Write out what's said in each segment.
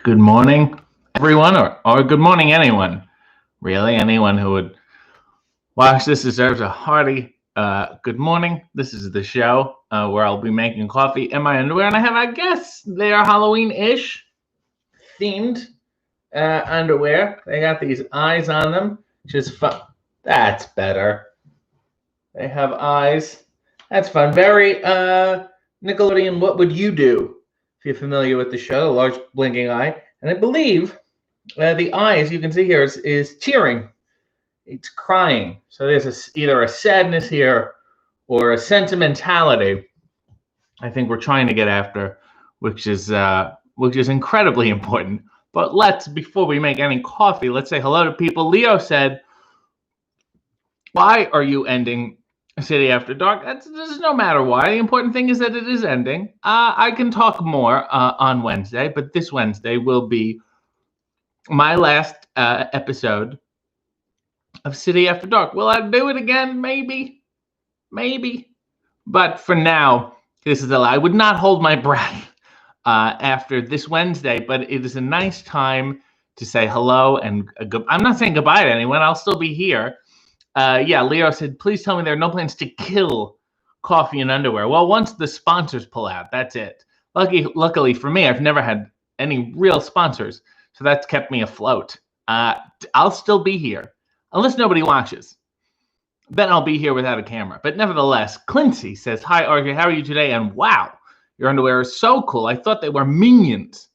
Good morning, everyone, or good morning, anyone. Really, anyone who would watch this deserves a hearty good morning. This is the show where I'll be making coffee in my underwear, and I have, I guess, they are Halloween-ish themed underwear. They got these eyes on them, which is fun. That's better. They have eyes. That's fun. Very Nickelodeon. What would you do? If you're familiar with the show, a large blinking eye, and I believe the eye, as you can see here, is cheering. It's crying. So there's either a sadness here or a sentimentality. I think we're trying to get after, which is incredibly important. But before we make any coffee, let's say hello to people. Leo said, "Why are you ending City After Dark?" This is no matter why. The important thing is that it is ending. I can talk more on Wednesday, but this Wednesday will be my last episode of City After Dark. Will I do it again? Maybe. But for now, this is I would not hold my breath after this Wednesday, but it is a nice time to say hello and I'm not saying goodbye to anyone. I'll still be here. Leo said, please tell me there are no plans to kill coffee and underwear. Well, once the sponsors pull out, that's it. Luckily for me, I've never had any real sponsors, so that's kept me afloat. I'll still be here, unless nobody watches. Then I'll be here without a camera. But nevertheless, Clincy says, hi, RJ, how are you today? And wow, your underwear is so cool. I thought they were minions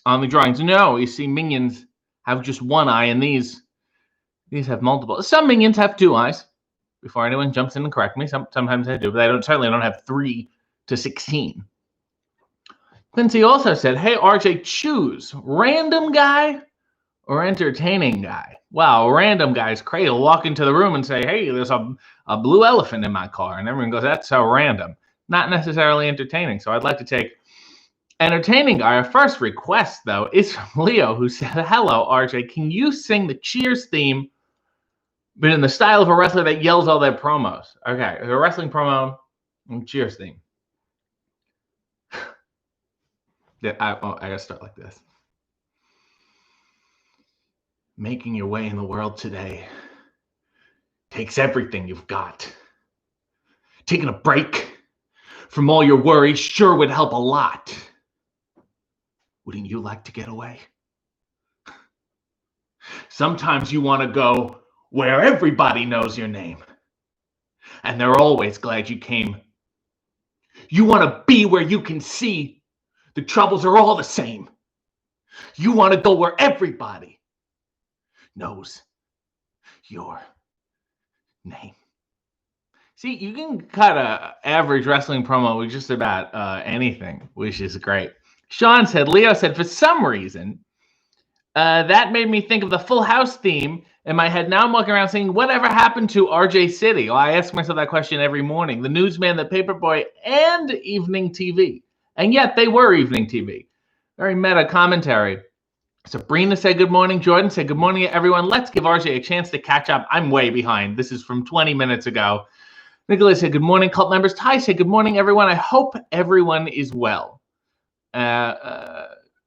on the drawings. No, you see, minions have just one eye, and these have multiple. Some minions have two eyes. Before anyone jumps in and correct me, sometimes I do, but I certainly don't have 3 to 16. Quincy also said, hey, RJ, choose random guy or entertaining guy. Wow, a random guy's great. He'll walk into the room and say, hey, there's a blue elephant in my car. And everyone goes, that's so random. Not necessarily entertaining. So I'd like to take entertaining guy. Our first request, though, is from Leo, who said, hello, RJ, can you sing the Cheers theme, but in the style of a wrestler that yells all their promos? Okay, a wrestling promo and Cheers theme. I gotta start like this. Making your way in the world today takes everything you've got. Taking a break from all your worries sure would help a lot. Wouldn't you like to get away? Sometimes you want to go where everybody knows your name, and they're always glad you came. You want to be where you can see the troubles are all the same. You want to go where everybody knows your name. See, you can cut a average wrestling promo with just about anything, which is great. Sean said, Leo said, for some reason, that made me think of the Full House theme in my head. Now I'm walking around saying, whatever happened to RJ City? Well, I ask myself that question every morning. The Newsman, the Paperboy, and evening TV. And yet they were evening TV. Very meta commentary. Sabrina said good morning. Jordan said good morning, everyone. Let's give RJ a chance to catch up. I'm way behind. This is from 20 minutes ago. Nicholas said good morning, cult members. Ty said good morning, everyone. I hope everyone is well.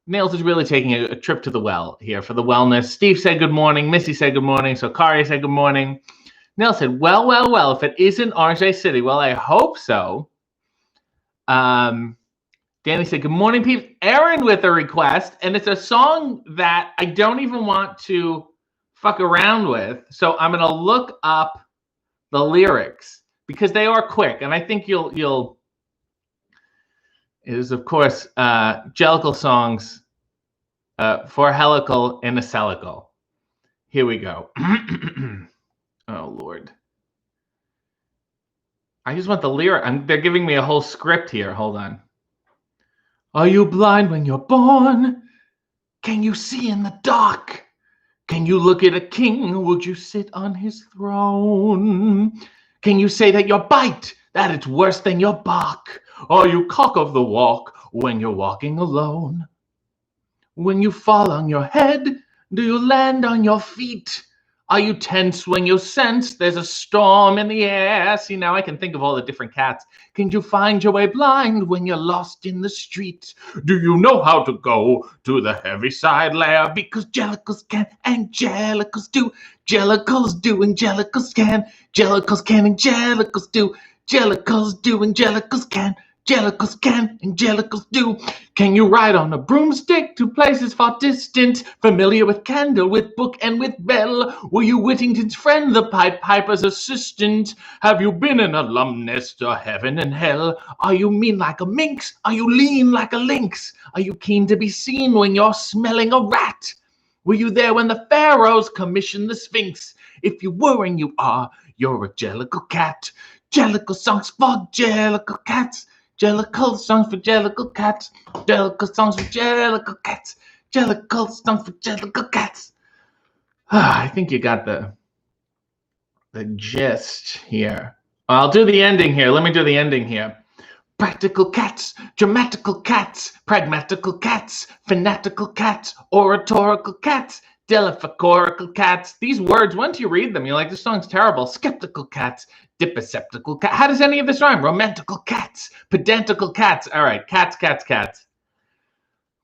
Nails is really taking a trip to the well here for the wellness. Steve said good morning. Missy said good morning. So Kari said good morning. Nails said, well, if it isn't RJ City, well, I hope so. Danny said, good morning, peeps. Aaron with a request, and it's a song that I don't even want to fuck around with. So I'm going to look up the lyrics because they are quick, and I think you'll it is, of course, Jellicle songs for helical and acelical. Here we go. Oh, Lord. I just want the lyric. They're giving me a whole script here. Hold on. Are you blind when you're born? Can you see in the dark? Can you look at a king? Would you sit on his throne? Can you say that your bite, that it's worse than your bark? Are you cock of the walk when you're walking alone? When you fall on your head, do you land on your feet? Are you tense when you sense there's a storm in the air? See, now I can think of all the different cats. Can you find your way blind when you're lost in the street? Do you know how to go to the Heaviside lair? Because jellicles can and jellicles do. Jellicles do and jellicles can. Jellicles can and jellicles do. Jellicles do and jellicles can. Jellicles can and jellicles do. Can you ride on a broomstick to places far distant? Familiar with candle, with book, and with bell? Were you Whittington's friend, the Pied Piper's assistant? Have you been an alumnus to heaven and hell? Are you mean like a minx? Are you lean like a lynx? Are you keen to be seen when you're smelling a rat? Were you there when the pharaohs commissioned the Sphinx? If you were and you are, you're a jellicle cat. Jellicle songs for jellicle cats. Jellicle songs for jellicle cats. Jellicle songs for jellicle cats. Jellicle songs for jellicle cats. I think you got the gist here. I'll do the ending here. Let me do the ending here. Practical cats, dramatical cats, pragmatical cats, fanatical cats, oratorical cats, deliphacorical cats. These words, once you read them, you're like, this song's terrible. Skeptical cats, dipaceptical cats. How does any of this rhyme? Romantical cats, pedantical cats. All right, cats, cats, cats.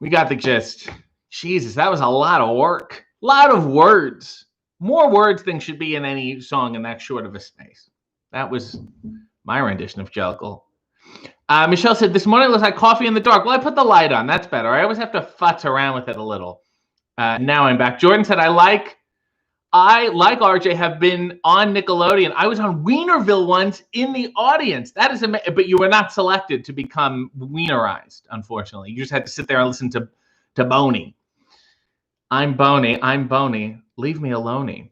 We got the gist. Jesus, that was a lot of work. A lot of words. More words than should be in any song in that short of a space. That was my rendition of Jellicle. Michelle said, this morning it looks like coffee in the dark. Well, I put the light on. That's better. I always have to futz around with it a little. Now I'm back. Jordan said, I like RJ, have been on Nickelodeon. I was on Wienerville once in the audience. That is but you were not selected to become Wienerized, unfortunately. You just had to sit there and listen to Boney. I'm Boney. Leave me alone.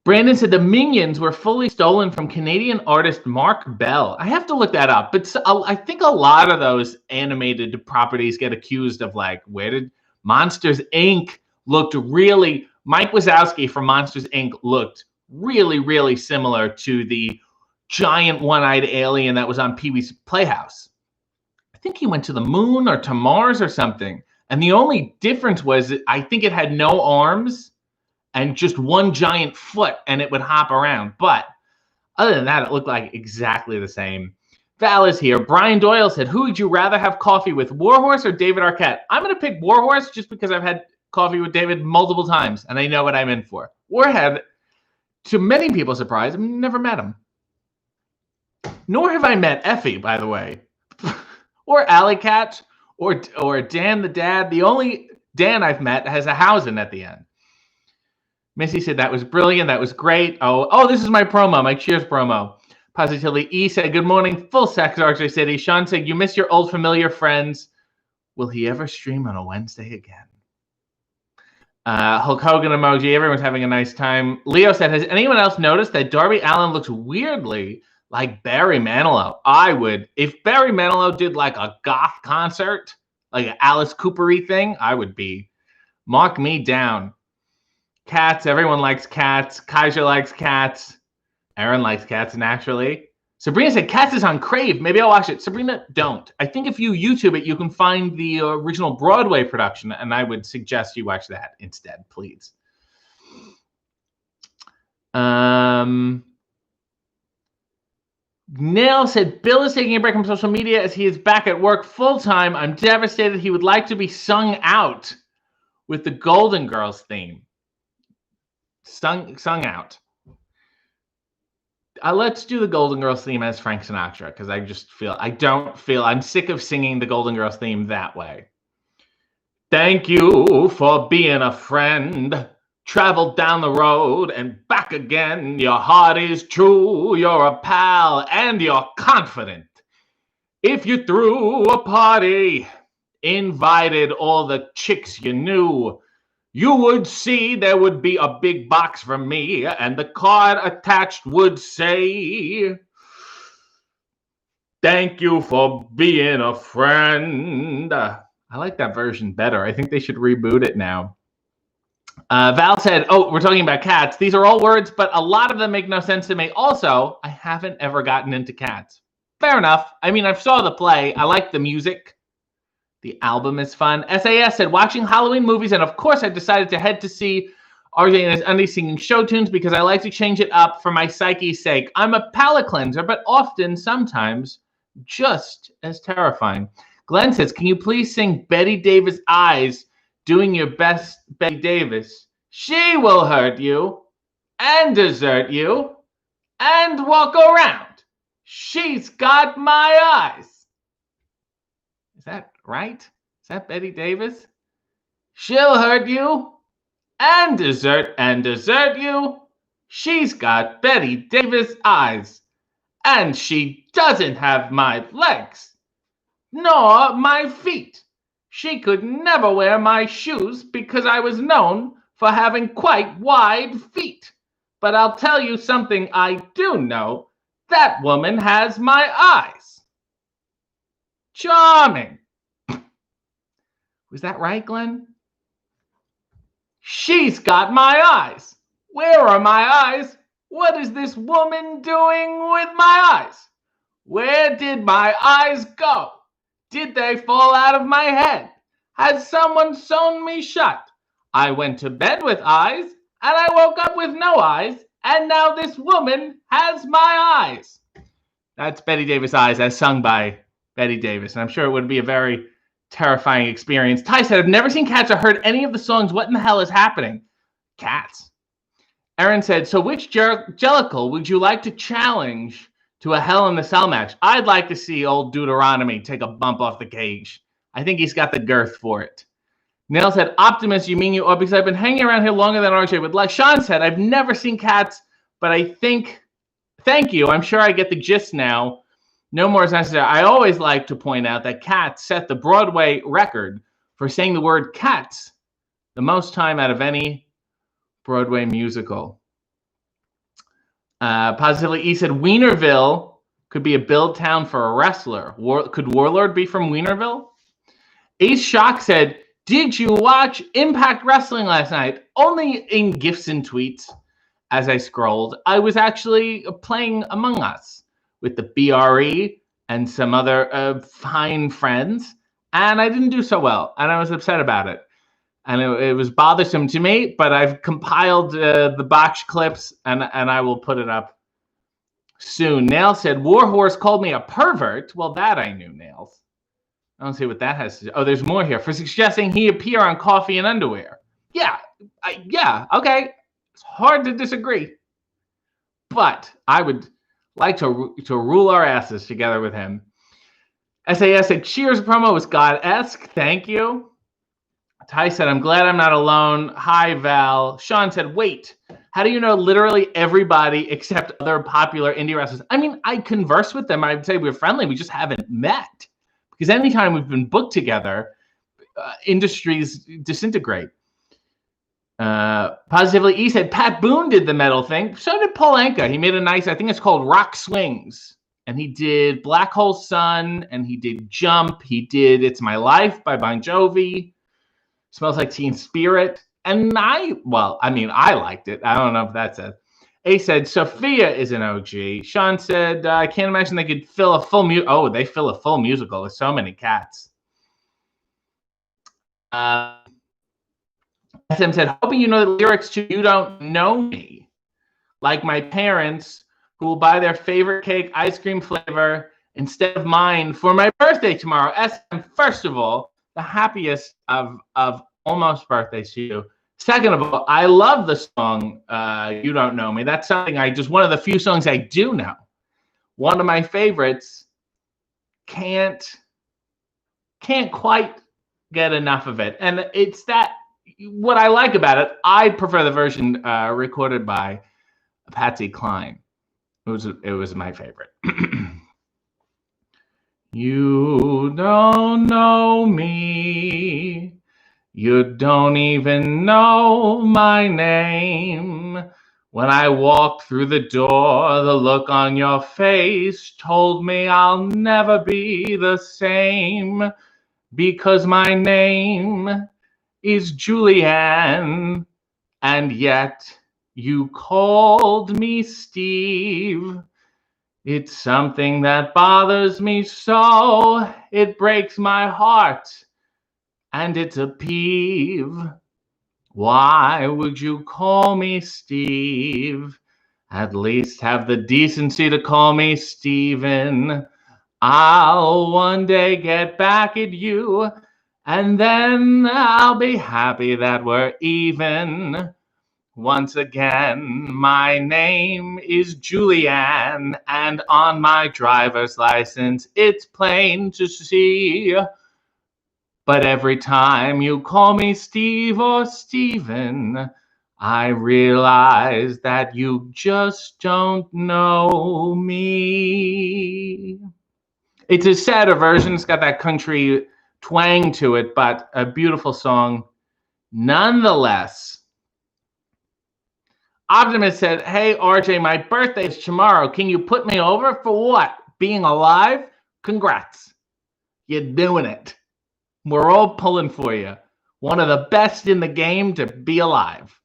Brandon said the Minions were fully stolen from Canadian artist Mark Bell. I have to look that up, but I think a lot of those animated properties get accused of, like, where did Monsters, Inc. looked really, Mike Wazowski from Monsters, Inc. looked really, really similar to the giant one-eyed alien that was on Pee-wee's Playhouse. I think he went to the moon or to Mars or something. And the only difference was I think it had no arms and just one giant foot, and it would hop around. But other than that, it looked like exactly the same. Val is here. Brian Doyle said, who would you rather have coffee with, Warhorse or David Arquette? I'm going to pick Warhorse just because I've had coffee with David multiple times, and I know what I'm in for. Warhead, to many people's surprise, I've never met him. Nor have I met Effie, by the way. Or Alley Cat, or Dan the Dad. The only Dan I've met has a Hausen at the end. Missy said, that was brilliant. That was great. Oh, this is my promo, my Cheers promo. Positively E said, good morning, full sex, RJ City. Sean said, you miss your old familiar friends. Will he ever stream on a Wednesday again? Hulk Hogan emoji. Everyone's having a nice time. Leo said, has anyone else noticed that Darby Allin looks weirdly like Barry Manilow? I would. If Barry Manilow did like a goth concert, like an Alice Cooper-y thing, I would be. Mark me down. Cats. Everyone likes cats. Kaiser likes cats. Aaron likes cats naturally. Sabrina said Cats is on Crave. Maybe I'll watch it. Sabrina, don't. I think if you YouTube it, you can find the original Broadway production, and I would suggest you watch that instead, please. Nail said Bill is taking a break from social media as he is back at work full-time. I'm devastated. He would like to be sung out with the Golden Girls theme. Sung out. Let's do the Golden Girls theme as Frank Sinatra, because I'm sick of singing the Golden Girls theme that way. Thank you for being a friend. Traveled down the road and back again. Your heart is true. You're a pal and you're confident. If you threw a party, invited all the chicks you knew, you would see there would be a big box from me, and the card attached would say, thank you for being a friend. I like that version better. I think they should reboot it now. Val said, oh, we're talking about cats. These are all words, but a lot of them make no sense to me. Also, I haven't ever gotten into Cats. Fair enough. I mean, I saw the play. I like the music. The album is fun. SAS said, watching Halloween movies, and of course I decided to head to see RJ and his undies singing show tunes because I like to change it up for my psyche's sake. I'm a palate cleanser, but often, sometimes, just as terrifying. Glenn says, can you please sing Betty Davis' Eyes, doing your best Betty Davis? She will hurt you and desert you and walk around. She's got my eyes. Is that right? Is that Betty Davis? She'll hurt you and desert you. She's got Betty Davis eyes. And she doesn't have my legs, nor my feet. She could never wear my shoes because I was known for having quite wide feet. But I'll tell you something I do know. That woman has my eyes. Charming. Was that right, Glenn? She's got my eyes. Where are my eyes? What is this woman doing with my eyes? Where did my eyes go? Did they fall out of my head? Has someone sewn me shut? I went to bed with eyes, and I woke up with no eyes, and now this woman has my eyes. That's Betty Davis' Eyes, as sung by Betty Davis, and I'm sure it would be a very terrifying experience. Ty said, I've never seen Cats or heard any of the songs. What in the hell is happening? Cats. Aaron said, so which Jellicle would you like to challenge to a Hell in the Cell match? I'd like to see old Deuteronomy take a bump off the cage. I think he's got the girth for it. Neil said, Optimus, you mean you? Oh, because I've been hanging around here longer than RJ would like. Sean said, I've never seen Cats, but I think, thank you. I'm sure I get the gist now. No more is necessary. I always like to point out that Cats set the Broadway record for saying the word cats the most time out of any Broadway musical. Positively, E said, Wienerville could be a build town for a wrestler. Could Warlord be from Wienerville? Ace Shock said, did you watch Impact Wrestling last night? Only in GIFs and tweets. As I scrolled, I was actually playing Among Us with the BRE and some other fine friends, and I didn't do so well, and I was upset about it. And it was bothersome to me, but I've compiled the box clips, and I will put it up soon. Nails said, Warhorse called me a pervert. Well, that I knew, Nails. I don't see what that has to do. Oh, there's more here. For suggesting he appear on Coffee and Underwear. Yeah, okay. It's hard to disagree. But I would like to rule our asses together with him. SAS said, Cheers promo was God-esque. Thank you. Ty said, I'm glad I'm not alone. Hi, Val. Sean said, wait, how do you know literally everybody except other popular indie wrestlers? I mean, I converse with them. I'd say we're friendly. We just haven't met. Because anytime we've been booked together, industries disintegrate. Positively, E said, Pat Boone did the metal thing. So did Paul Anka. He made a nice, I think it's called Rock Swings. And he did Black Hole Sun, and he did Jump. He did It's My Life by Bon Jovi. Smells Like Teen Spirit. And I liked it. I don't know if that's it. A said, Sophia is an OG. Sean said, I can't imagine they could fill a full they fill a full musical with so many cats. SM said, hoping you know the lyrics to You Don't Know Me. Like my parents who will buy their favorite cake ice cream flavor instead of mine for my birthday tomorrow. SM, first of all, the happiest of almost birthdays to you. Second of all, I love the song You Don't Know Me. That's something one of the few songs I do know. One of my favorites. Can't quite get enough of it. And it's that, what I like about it, I prefer the version recorded by Patsy Cline. It was my favorite. You don't know me. You don't even know my name. When I walked through the door, the look on your face told me I'll never be the same. Because my name is Julianne, and yet you called me Steve. It's something that bothers me so, it breaks my heart, and it's a peeve. Why would you call me Steve? At least have the decency to call me Steven. I'll one day get back at you, and then I'll be happy that we're even. Once again, my name is Julianne, and on my driver's license it's plain to see. But every time you call me Steve or Steven, I realize that you just don't know me. It's a sadder version. It's got that country twang to it, but a beautiful song nonetheless. Optimus said, "Hey, RJ, my birthday's tomorrow. Can you put me over for what? Being alive? Congrats. You're doing it. We're all pulling for you. One of the best in the game to be alive."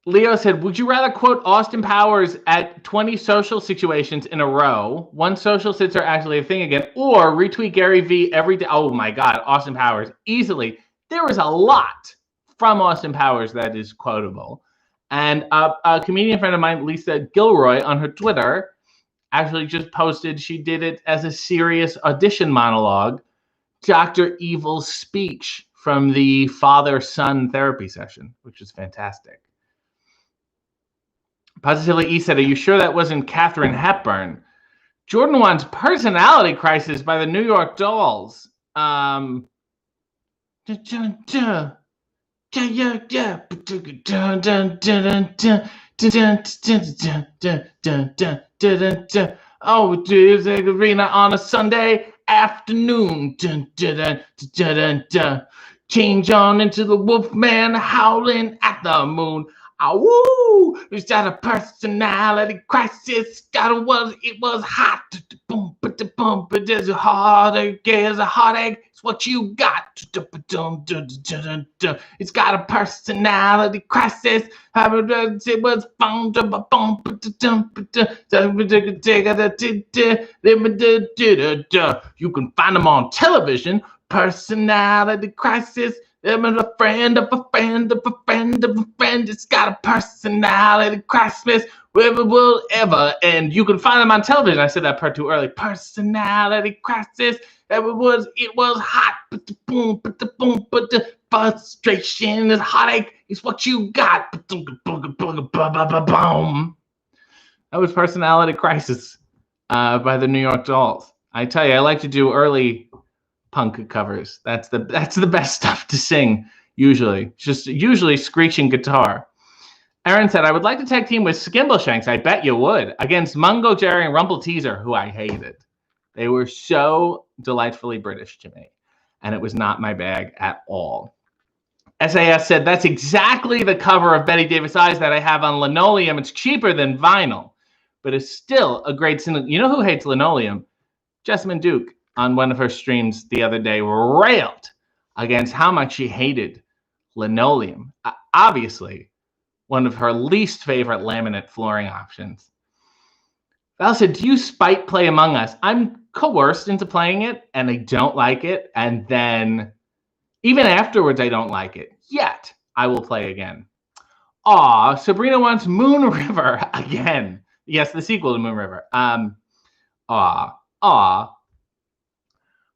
Leo said, "Would you rather quote Austin Powers at 20 social situations in a row? One social sits are actually a thing again, or retweet Gary Vee every day?" Oh my God, Austin Powers, easily. There is a lot from Austin Powers that is quotable. And a comedian friend of mine, Lisa Gilroy, on her Twitter, actually just posted, she did it as a serious audition monologue, Dr. Evil's speech from the father-son therapy session, which is fantastic. Positively E said, "Are you sure that wasn't Katharine Hepburn?" Jordan wants Personality Crisis by the New York Dolls. Oh, it's the arena on a Sunday afternoon. Change on into the Wolfman howling at the moon. Woo! It's got a personality crisis. It was hot. Boom, boom, but there's a heartache. There's a heartache. It's what you got. It's got a personality crisis. It was fun. You can find them on television. Personality crisis. I'm a friend of a friend of a friend of a friend. It's got a personality crisis. Wherever will ever. And you can find them on television. I said that part too early. Personality crisis. It was hot. But the boom. But the frustration is heartache. Is what you got. Boom. That was Personality Crisis by the New York Dolls. I tell you, I like to do early punk covers. That's the best stuff to sing, usually. Just usually screeching guitar. Aaron said, "I would like to tag team with Skimbleshanks." I bet you would. Against Mungo Jerry and Rumble Teaser, who I hated. They were so delightfully British to me, and it was not my bag at all. SAS said, "That's exactly the cover of Betty Davis Eyes that I have on linoleum. It's cheaper than vinyl, but it's still a great single." You know who hates linoleum? Jessamine Duke, on one of her streams the other day, railed against how much she hated linoleum. Obviously, one of her least favorite laminate flooring options. Val said, "Do you spite play Among Us?" I'm coerced into playing it, and I don't like it. And then, even afterwards, I don't like it. Yet, I will play again. Aw, Sabrina wants Moon River again. Yes, the sequel to Moon River.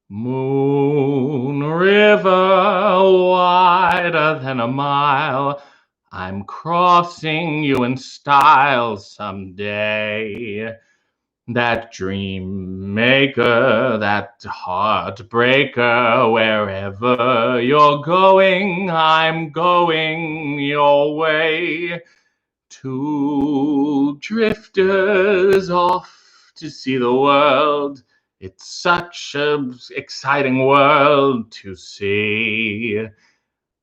Moon River, wider than a mile. I'm crossing you in style someday. That dream maker, that heartbreaker, wherever you're going, I'm going your way. Two drifters off to see the world. It's such an exciting world to see.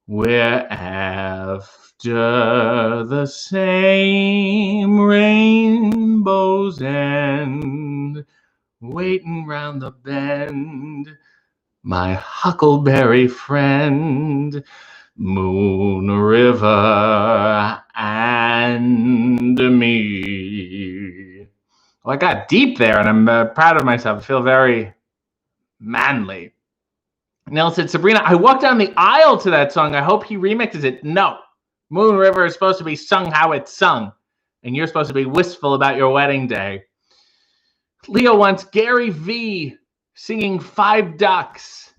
We're after the same rainbow's end, waiting round the bend, my huckleberry friend, Moon River and me. Well, I got deep there, and I'm proud of myself. I feel very manly. Nell said, Sabrina, I walked down the aisle to that song. I hope he remixes it. No. Moon River is supposed to be sung how it's sung. And you're supposed to be wistful about your wedding day. Leo wants Gary V singing Five Ducks.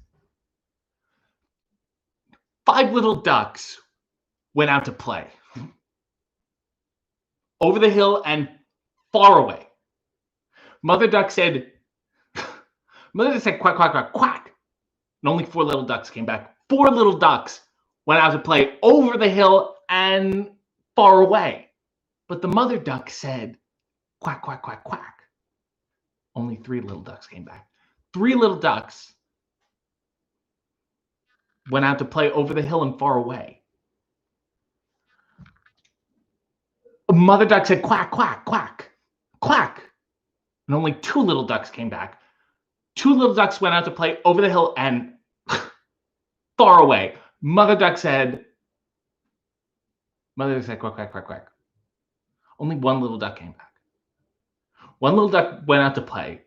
Five little ducks went out to play. Over the hill and far away. Mother duck said, quack, quack, quack, quack. And only 4 little ducks came back. 4 little ducks went out to play over the hill and far away. But the mother duck said, quack, quack, quack, quack. Only 3 little ducks came back. 3 little ducks went out to play over the hill and far away. Mother duck said, quack, quack, quack, quack. And only 2 little ducks came back. 2 little ducks went out to play over the hill and far away. Mother duck said, quack, quack, quack, quack. Only 1 little duck came back. 1 little duck went out to play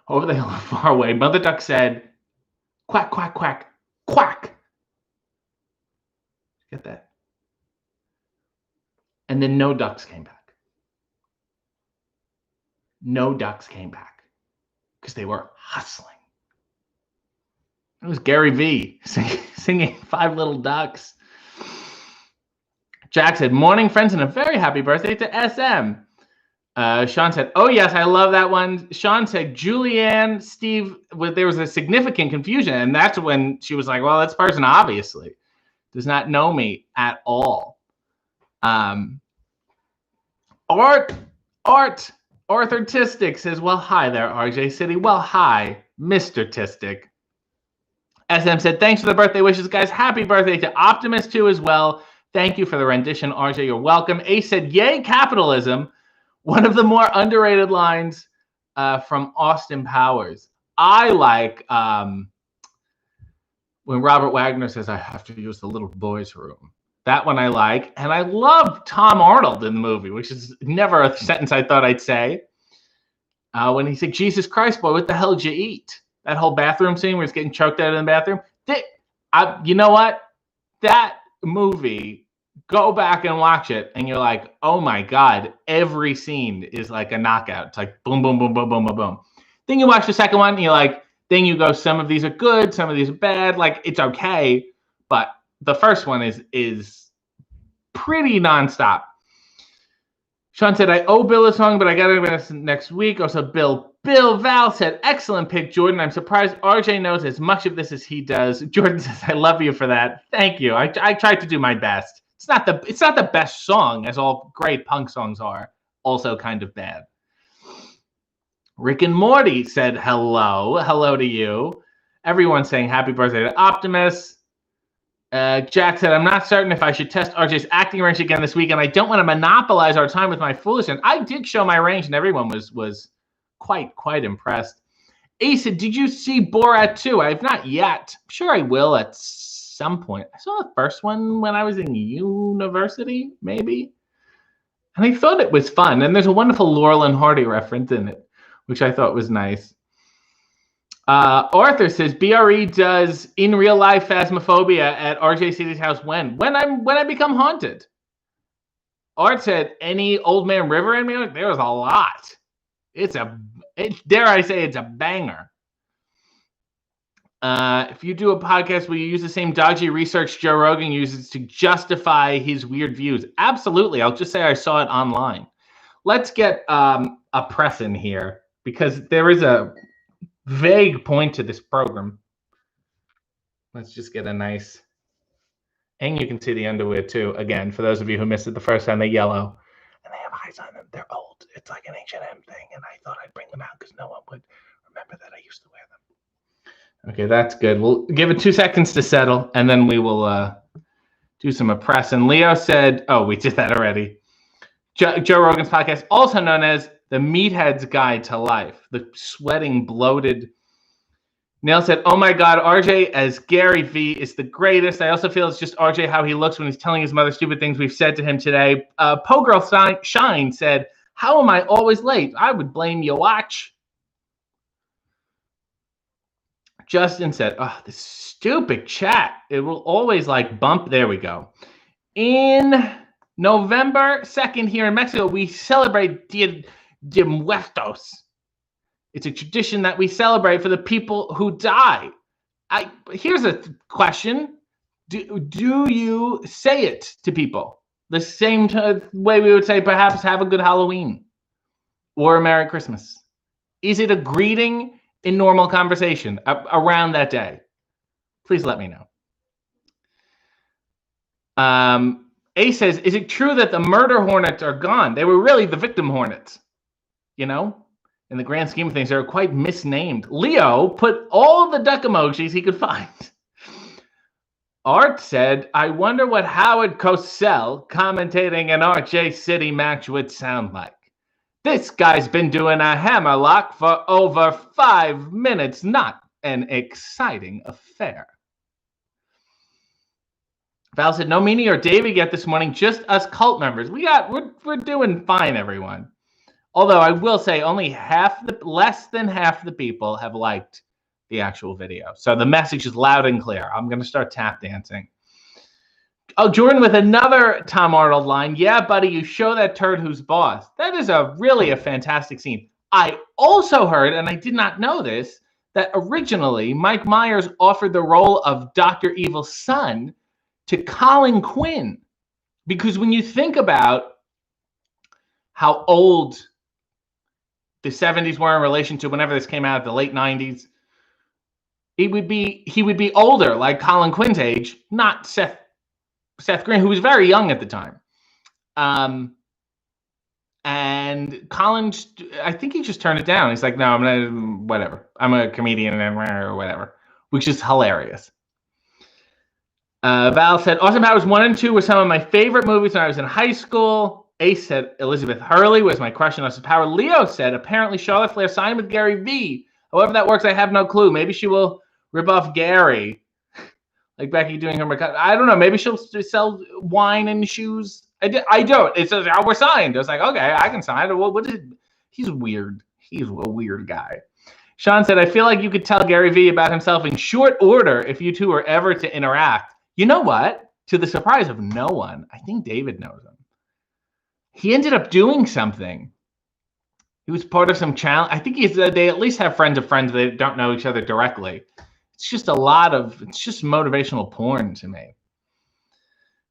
over the hill and far away. Mother duck said, quack, quack, quack, quack. Get that? And then no ducks came back. No ducks came back because they were hustling. It was Gary V singing Five Little Ducks. Jack said, morning, friends, and a very happy birthday to SM. Sean said, oh, yes, I love that one. Sean said, Julianne, Steve, there was a significant confusion. And that's when she was like, well, this person obviously does not know me at all. Arthur Tistic says, well, hi there, RJ City. Well, hi, Mr. Tistic. SM said, thanks for the birthday wishes, guys. Happy birthday to Optimus, too, as well. Thank you for the rendition, RJ. You're welcome. Ace said, yay, capitalism. One of the more underrated lines from Austin Powers. I like when Robert Wagner says, I have to use the little boy's room. That one I like. And I love Tom Arnold in the movie, which is never a sentence I thought I'd say. When he said, Jesus Christ, boy, what the hell did you eat? That whole bathroom scene where he's getting choked out in the bathroom. You know what? That movie, go back and watch it, and you're like, oh my God, every scene is like a knockout. It's like boom, boom, boom, boom, boom, boom, boom. Then you watch the second one, and you're like, then you go, some of these are good, some of these are bad. Like, it's okay. But the first one is pretty nonstop. Sean said, I owe Bill a song, but I got it next week. Also, Bill Val said, excellent pick, Jordan. I'm surprised RJ knows as much of this as he does. Jordan says, I love you for that. Thank you. I tried to do my best. It's not the best song, as all great punk songs are. Also kind of bad. Rick and Morty said, hello. Hello to you. Everyone's saying happy birthday to Optimus. Jack said, I'm not certain if I should test RJ's acting range again this week, and I don't want to monopolize our time with my foolishness. I did show my range, and everyone was quite impressed. Ace said, did you see Borat 2? I have not yet. I'm sure I will at some point. I saw the first one when I was in university, maybe. And I thought it was fun. And there's a wonderful Laurel and Hardy reference in it, which I thought was nice. Arthur says, BRE does in real life Phasmophobia at RJ City's house when I become haunted. Art said, any Old Man River in me? There was a lot. Dare I say it's a banger. If you do a podcast, will you use the same dodgy research Joe Rogan uses to justify his weird views? Absolutely. I'll just say I saw it online. Let's get a press in here, because there is a vague point to this program. Let's just get a nice, and you can see the underwear too. Again, for those of you who missed it the first time, they're yellow and they have eyes on them. They're old. It's like an H&M thing, and I thought I'd bring them out because no one would remember that I used to wear them. Okay, that's good. We'll give it 2 seconds to settle, and then we will do some press. And Leo said, oh, we did that already. Joe Rogan's podcast, also known as The Meathead's Guide to Life. The sweating, bloated. Neil said, oh my God, RJ as Gary V is the greatest. I also feel it's just RJ how he looks when he's telling his mother stupid things we've said to him today. Po Girl Shine said, how am I always late? I would blame your watch. Justin said, oh, this stupid chat. It will always like bump. There we go. In November 2nd here in Mexico, we celebrate Dia de Muertos. It's a tradition that we celebrate for the people who die. Here's a question. Do you say it to people the same way we would say perhaps have a good Halloween or a Merry Christmas? Is it a greeting in normal conversation around that day? Please let me know. A says, is it true that the murder hornets are gone? They were really the victim hornets. You know, in the grand scheme of things, they were quite misnamed. Leo put all the duck emojis he could find. Art said, I wonder what Howard Cosell commentating an RJ City match would sound like. This guy's been doing a hammerlock for over 5 minutes. Not an exciting affair. Val said, no Meanie or David yet this morning, just us cult members. We're doing fine, everyone. Although I will say only less than half the people have liked the actual video. So the message is loud and clear. I'm going to start tap dancing. Oh, Jordan with another Tom Arnold line. Yeah, buddy, you show that turd who's boss. That is really a fantastic scene. I also heard, and I did not know this, that originally Mike Myers offered the role of Dr. Evil's son to Colin Quinn. Because when you think about how old the 70s were in relation to whenever this came out, the late 90s, he would be older, like Colin Quinn's age, not Seth Green, who was very young at the time. And Colin, I think he just turned it down. He's like, no, whatever. I'm a comedian or whatever, which is hilarious. Val said, Austin Powers 1 and 2 were some of my favorite movies when I was in high school. Ace said, Elizabeth Hurley was my crush on Austin Powers. Leo said, apparently Charlotte Flair signed with Gary V. However that works, I have no clue. Maybe she will rebuff Gary. Like Becky doing her, I don't know. Maybe she'll sell wine and shoes. I don't. It says, we're signed. I was like, okay, I can sign it. Well, what is it? He's weird. He's a weird guy. Sean said, I feel like you could tell Gary V about himself in short order if you two were ever to interact. You know what? To the surprise of no one, I think David knows him. He ended up doing something. He was part of some challenge. I think they at least have friends of friends that don't know each other directly. It's just it's just motivational porn to me.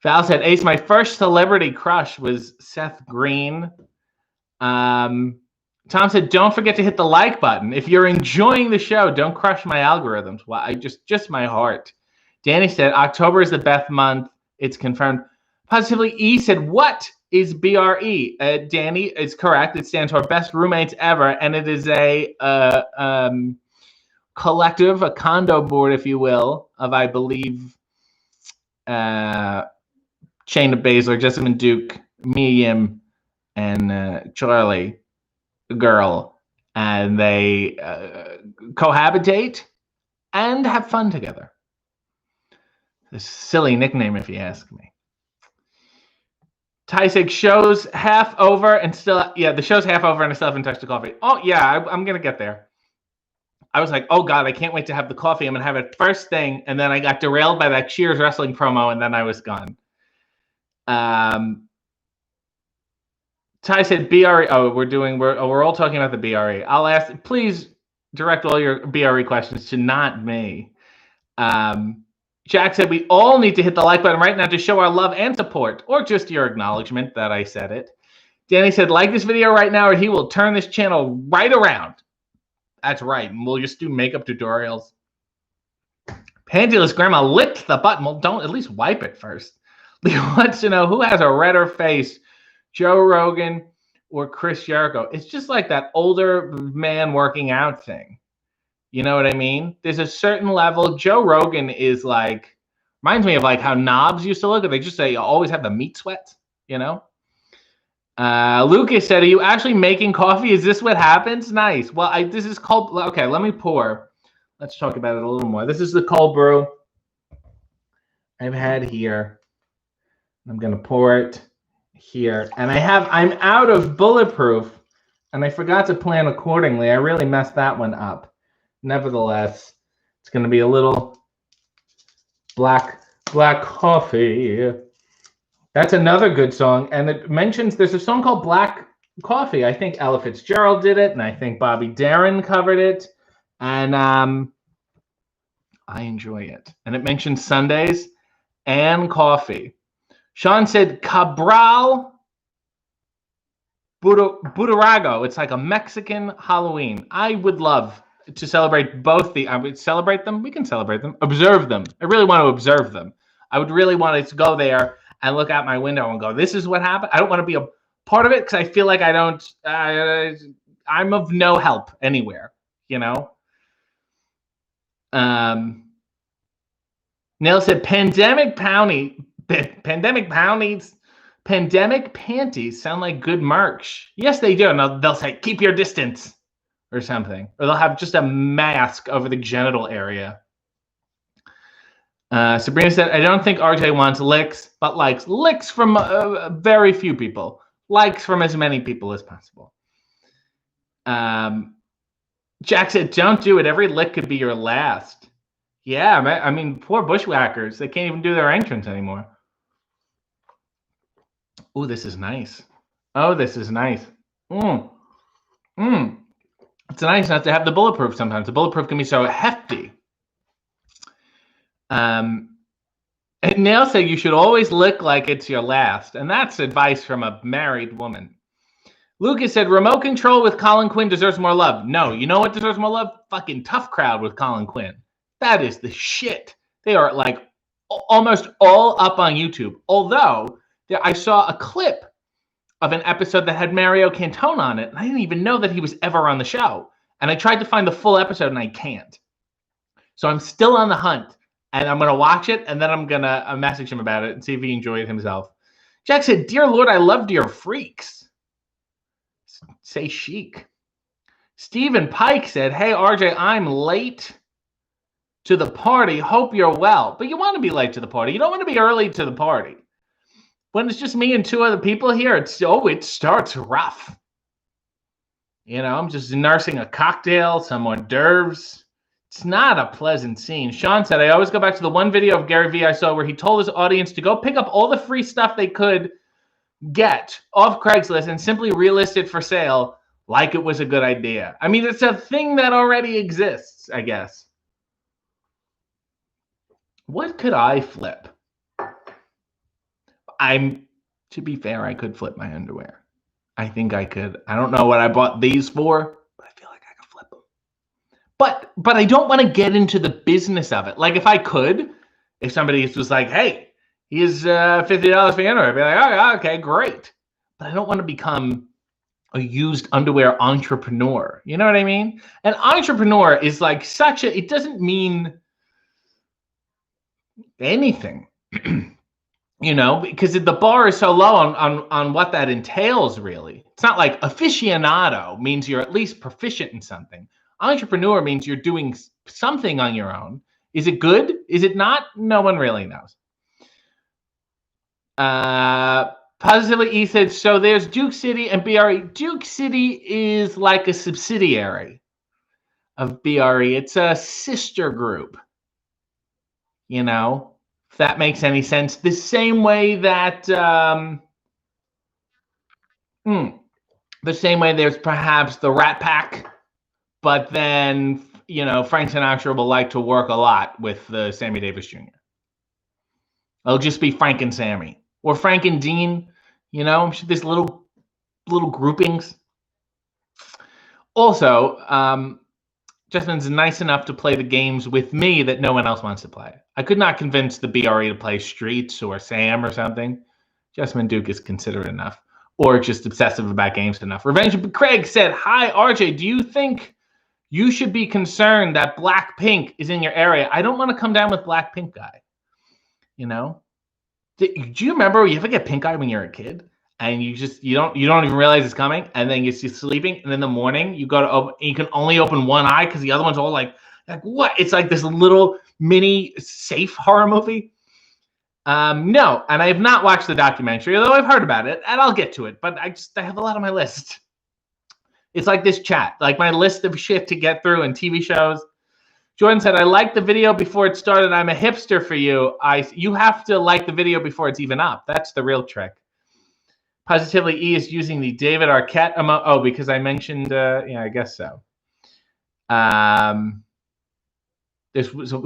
Val said, Ace, my first celebrity crush was Seth Green. Tom said, don't forget to hit the like button. If you're enjoying the show, don't crush my algorithms. Well, just my heart. Danny said, October is the best month. It's confirmed. Positively, E said, what is BRE? Danny is correct. It stands for Best Roommates Ever, and it is a collective, a condo board, if you will, of, I believe, Shayna Baszler, Jessamine Duke, Miriam, and Charlie, the girl. And they cohabitate and have fun together. A silly nickname, if you ask me. Tysig, show's half over and still, the show's half over and I still haven't touched the coffee. Oh, yeah, I'm going to get there. I was like, oh, God, I can't wait to have the coffee. I'm going to have it first thing. And then I got derailed by that Cheers wrestling promo, and then I was gone. Ty said BRE. Oh, we're all talking about the BRE. I'll ask, please direct all your BRE questions to not me. Jack said, we all need to hit the like button right now to show our love and support, or just your acknowledgement that I said it. Danny said, like this video right now, or he will turn this channel right around. That's right. And we'll just do makeup tutorials. Pantyless Grandma licked the button. Well, don't at least wipe it first. Leo wants to know who has a redder face, Joe Rogan or Chris Jericho. It's just like that older man working out thing. You know what I mean? There's a certain level. Joe Rogan is like, reminds me of like how knobs used to look. They always have the meat sweats, you know? Lucas said, are you actually making coffee? Is this what happens? Nice. Well, this is cold. Okay, let me pour. Let's talk about it a little more. This is the cold brew I've had here. I'm going to pour it here. And I'm out of bulletproof, and I forgot to plan accordingly. I really messed that one up. Nevertheless, It's going to be a little black coffee. That's another good song. And it mentions there's a song called Black Coffee. I think Ella Fitzgerald did it, and I think Bobby Darin covered it. And I enjoy it. And it mentions Sundays and coffee. Sean said Cabral Budarago. It's like a Mexican Halloween. I would love to celebrate both I would celebrate them. We can celebrate them. Observe them. I really want to observe them. I would really want to go there and look out my window and go, this is what happened. I don't want to be a part of it because I feel like I don't, I'm of no help anywhere, you know? Neil said, pandemic panties sound like good merch. Yes, they do. And they'll say, keep your distance or something. Or they'll have just a mask over the genital area. Sabrina said, I don't think RJ wants licks, but likes licks from very few people. Likes from as many people as possible. Jack said, don't do it. Every lick could be your last. Yeah, I mean, poor bushwhackers. They can't even do their entrance anymore. Oh, this is nice. Oh, this is nice. It's nice not to have the bulletproof sometimes. The bulletproof can be so hefty. And Nail said you should always lick like it's your last. And that's advice from a married woman. Lucas said remote control with Colin Quinn deserves more love. No, you know what deserves more love? Fucking Tough Crowd with Colin Quinn. That is the shit. They are like almost all up on YouTube. Although I saw a clip of an episode that had Mario Cantone on it. And I didn't even know that he was ever on the show. And I tried to find the full episode and I can't. So I'm still on the hunt. And I'm going to watch it, and then I'm going to message him about it and see if he enjoyed it himself. Jack said, dear Lord, I loved your freaks. Say chic. Stephen Pike said, hey, RJ, I'm late to the party. Hope you're well. But you want to be late to the party. You don't want to be early to the party. When it's just me and two other people here, it starts rough. You know, I'm just nursing a cocktail, some hors d'oeuvres. It's not a pleasant scene. Sean said, I always go back to the one video of Gary Vee I saw where he told his audience to go pick up all the free stuff they could get off Craigslist and simply relist it for sale like it was a good idea. I mean, it's a thing that already exists, I guess. What could I flip? To be fair, I could flip my underwear. I think I could. I don't know what I bought these for, but I feel like I could flip them. But I don't want to get into the business of it. Like if I could, if somebody was like, hey, here's $50 for your underwear, I'd be like, oh, okay, great. But I don't want to become a used underwear entrepreneur. You know what I mean? An entrepreneur is like it doesn't mean anything, you know, because the bar is so low on what that entails, really. It's not like aficionado means you're at least proficient in something. Entrepreneur means you're doing something on your own. Is it good? Is it not? No one really knows. Positively, he said, so there's Duke City and BRE. Duke City is like a subsidiary of BRE. It's a sister group. You know, if that makes any sense. The same way that, the same way there's perhaps the Rat Pack. But then, you know, Frank Sinatra will like to work a lot with Sammy Davis Jr. It'll just be Frank and Sammy. Or Frank and Dean, you know, there's little groupings. Also, Justin's nice enough to play the games with me that no one else wants to play. I could not convince the BRE to play Streets or Sam or something. Jessamine Duke is considerate enough. Or just obsessive about games enough. Revenge of Craig said, hi, RJ, do you think you should be concerned that Blackpink is in your area? I don't want to come down with Blackpink guy. You know? Do you remember you ever get pink eye when you're a kid? And you don't even realize it's coming, and then you're sleeping, and in the morning you go to open, you can only open one eye because the other one's all like what? It's like this little mini safe horror movie. No, and I have not watched the documentary, although I've heard about it, and I'll get to it. But I have a lot on my list. It's like this chat, like my list of shit to get through and TV shows. Jordan said, I liked the video before it started. I'm a hipster for you. You have to like the video before it's even up. That's the real trick. Positively E is using the David Arquette emoji. Oh, because I mentioned, yeah, I guess so.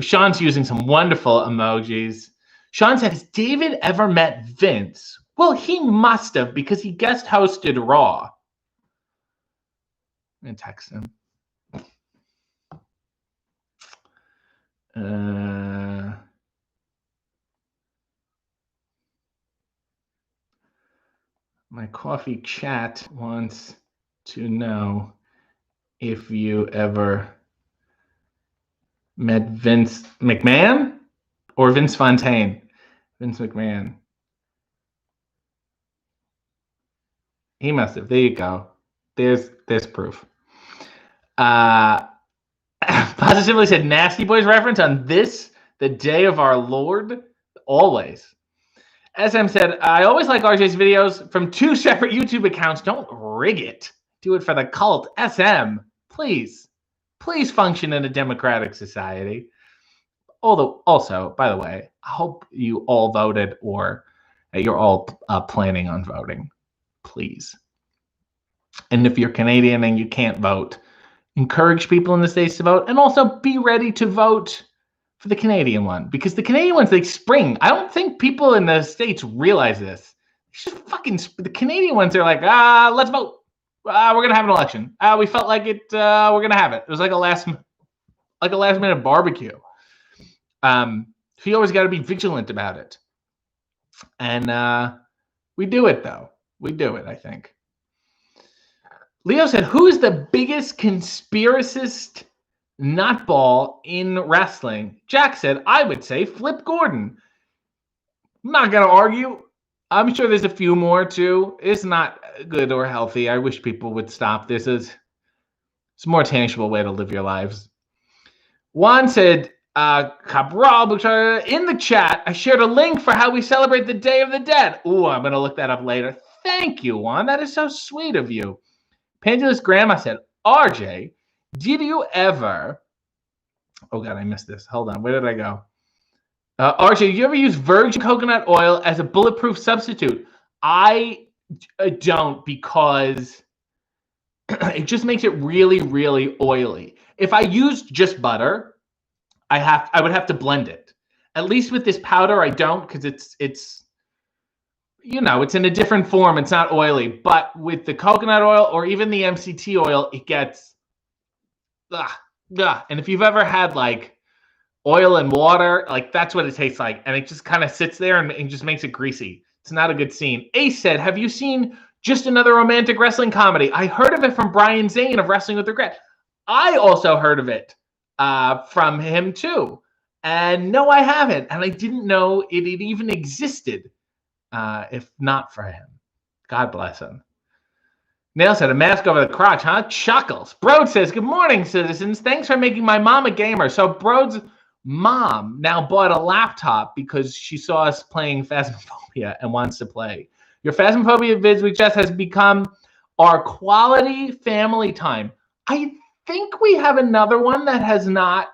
Sean's using some wonderful emojis. Sean said, has David ever met Vince? Well, he must have, because he guest hosted Raw. I'm going to text him. My coffee chat wants to know if you ever met Vince McMahon or Vince Fontaine. Vince McMahon. He must have. There you go. There's proof. Positively said Nasty Boys reference on this, the day of our Lord. Always. SM said, I always like RJ's videos from 2 separate YouTube accounts. Don't rig it. Do it for the cult. SM, please. Please function in a democratic society. Although, also, by the way, I hope you all voted or you're all planning on voting. Please. And if you're Canadian and you can't vote, encourage people in the States to vote, and also be ready to vote for the Canadian one, because the Canadian one's like spring. I don't think people in the States realize this. It's just fucking the Canadian ones are like, let's vote. We're gonna have an election. We felt like it. We're gonna have it. It was like a last minute barbecue. So you always got to be vigilant about it. And we do it though. We do it, I think. Leo said, who is the biggest conspiracist nutball in wrestling? Jack said, I would say Flip Gordon. I'm not going to argue. I'm sure there's a few more too. It's not good or healthy. I wish people would stop this. It's a more tangible way to live your lives. Juan said, Cabral, in the chat, I shared a link for how we celebrate the Day of the Dead. Ooh, I'm going to look that up later. Thank you, Juan. That is so sweet of you. Pendulous Grandma said, RJ, did you ever... Oh, God, I missed this. Hold on. Where did I go? RJ, did you ever use virgin coconut oil as a bulletproof substitute? I don't, because it just makes it really, really oily. If I used just butter, I would have to blend it. At least with this powder, I don't, because it's you know, it's in a different form. It's not oily. But with the coconut oil or even the MCT oil, it gets and if you've ever had like oil and water, like that's what it tastes like. And it just kind of sits there and just makes it greasy. It's not a good scene. Ace said, have you seen Just Another Romantic Wrestling Comedy? I heard of it from Brian Zane of Wrestling with Regret. I also heard of it from him too. And no, I haven't. And I didn't know it even existed. If not for him. God bless him. Nail said, a mask over the crotch, huh? Chuckles. Brode says, good morning, citizens. Thanks for making my mom a gamer. So Brode's mom now bought a laptop because she saw us playing Phasmophobia and wants to play. Your Phasmophobia vids with Jess has become our quality family time. I think we have another one that has not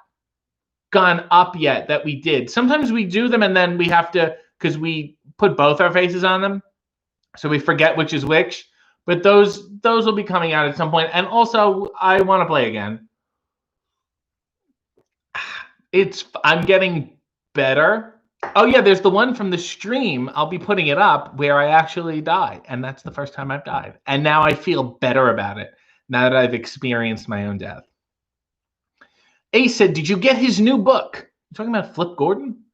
gone up yet that we did. Sometimes we do them and then we have to, because we put both our faces on them, so we forget which is which. But those will be coming out at some point. And also, I want to play again. I'm getting better. Oh yeah, there's the one from the stream. I'll be putting it up where I actually die, and that's the first time I've died. And now I feel better about it now that I've experienced my own death. Ace said, "Did you get his new book?" You talking about Flip Gordon?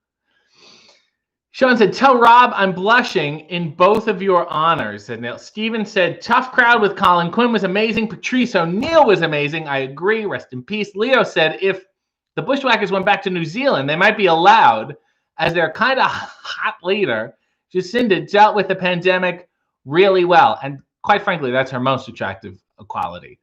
Sean said, tell Rob I'm blushing in both of your honors, said Neil. Steven said, tough crowd with Colin Quinn was amazing. Patrice O'Neill was amazing. I agree. Rest in peace. Leo said, if the Bushwhackers went back to New Zealand, they might be allowed, as their kind of hot leader. Jacinda dealt with the pandemic really well. And quite frankly, that's her most attractive quality.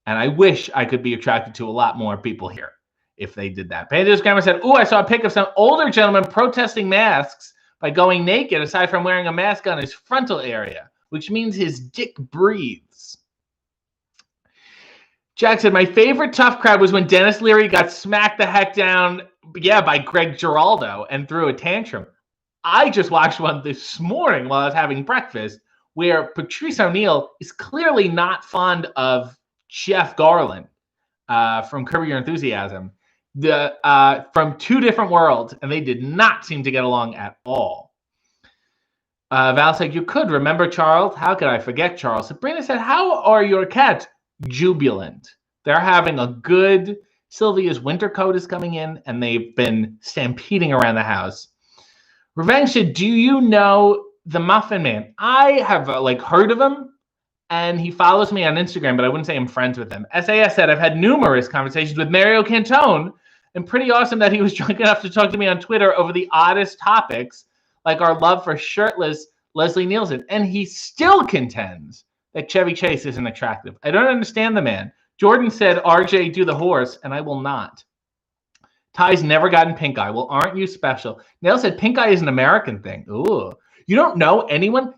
And I wish I could be attracted to a lot more people here if they did that. Panda's Grammar said, ooh, I saw a pic of some older gentleman protesting masks by going naked, aside from wearing a mask on his frontal area, which means his dick breathes. Jack said, my favorite tough crowd was when Dennis Leary got smacked the heck down, by Greg Giraldo and threw a tantrum. I just watched one this morning while I was having breakfast where Patrice O'Neal is clearly not fond of Jeff Garland from Curb Your Enthusiasm, from two different worlds, and they did not seem to get along at all. Val said, you could remember Charles. How could I forget Charles? Sabrina said, how are your cats? Jubilant. They're having a good. Sylvia's winter coat is coming in, and they've been stampeding around the house. Revenge said, do you know the Muffin Man? I have heard of him, and he follows me on Instagram, but I wouldn't say I'm friends with him. SAS said, I've had numerous conversations with Mario Cantone, and pretty awesome that he was drunk enough to talk to me on Twitter over the oddest topics, like our love for shirtless Leslie Nielsen. And he still contends that Chevy Chase isn't attractive. I don't understand the man. Jordan said, RJ, do the horse, and I will not. Ty's never gotten pink eye. Well, aren't you special? Nail said, pink eye is an American thing. Ooh. You don't know anyone?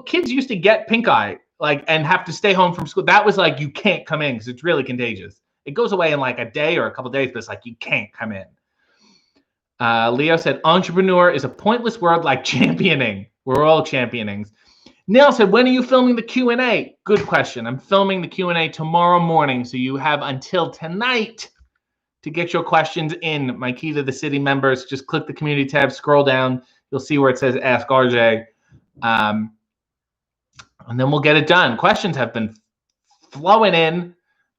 Kids used to get pink eye and have to stay home from school. That was you can't come in because it's really contagious. It goes away in a day or a couple days, but it's you can't come in. Leo said, entrepreneur is a pointless word like championing. We're all championings. Neil said, when are you filming the Q&A? Good question. I'm filming the Q&A tomorrow morning, so you have until tonight to get your questions in. My key to the city members, just click the community tab, scroll down. You'll see where it says Ask RJ. And then we'll get it done. Questions have been flowing in,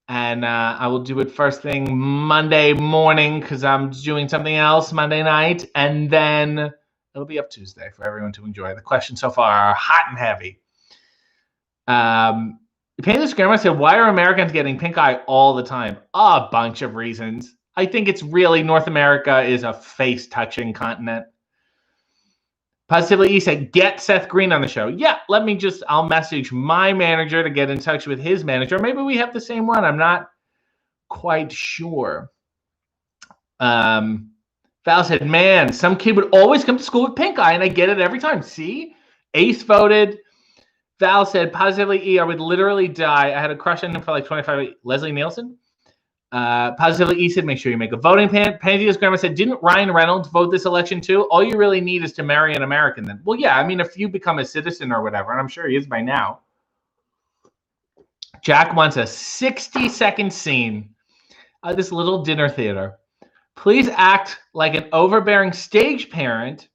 and I will do it first thing Monday morning because I'm doing something else Monday night, and then it'll be up Tuesday for everyone to enjoy. The questions so far are hot and heavy. Painless Grammar said, why are Americans getting pink eye all the time? A bunch of reasons. I think it's really North America is a face-touching continent. Positively E said, get Seth Green on the show. Yeah, I'll message my manager to get in touch with his manager. Maybe we have the same one. I'm not quite sure. Val said, man, some kid would always come to school with pink eye, and I get it every time. See? Ace voted. Val said, positively E, I would literally die. I had a crush on him for 25 Leslie Nielsen. Positively E said, make sure you make a voting pan. Panthea's Grandma said, didn't Ryan Reynolds vote this election too? All you really need is to marry an American then. Well, yeah, if you become a citizen or whatever, and I'm sure he is by now. Jack wants a 60-second scene of this little dinner theater. Please act like an overbearing stage parent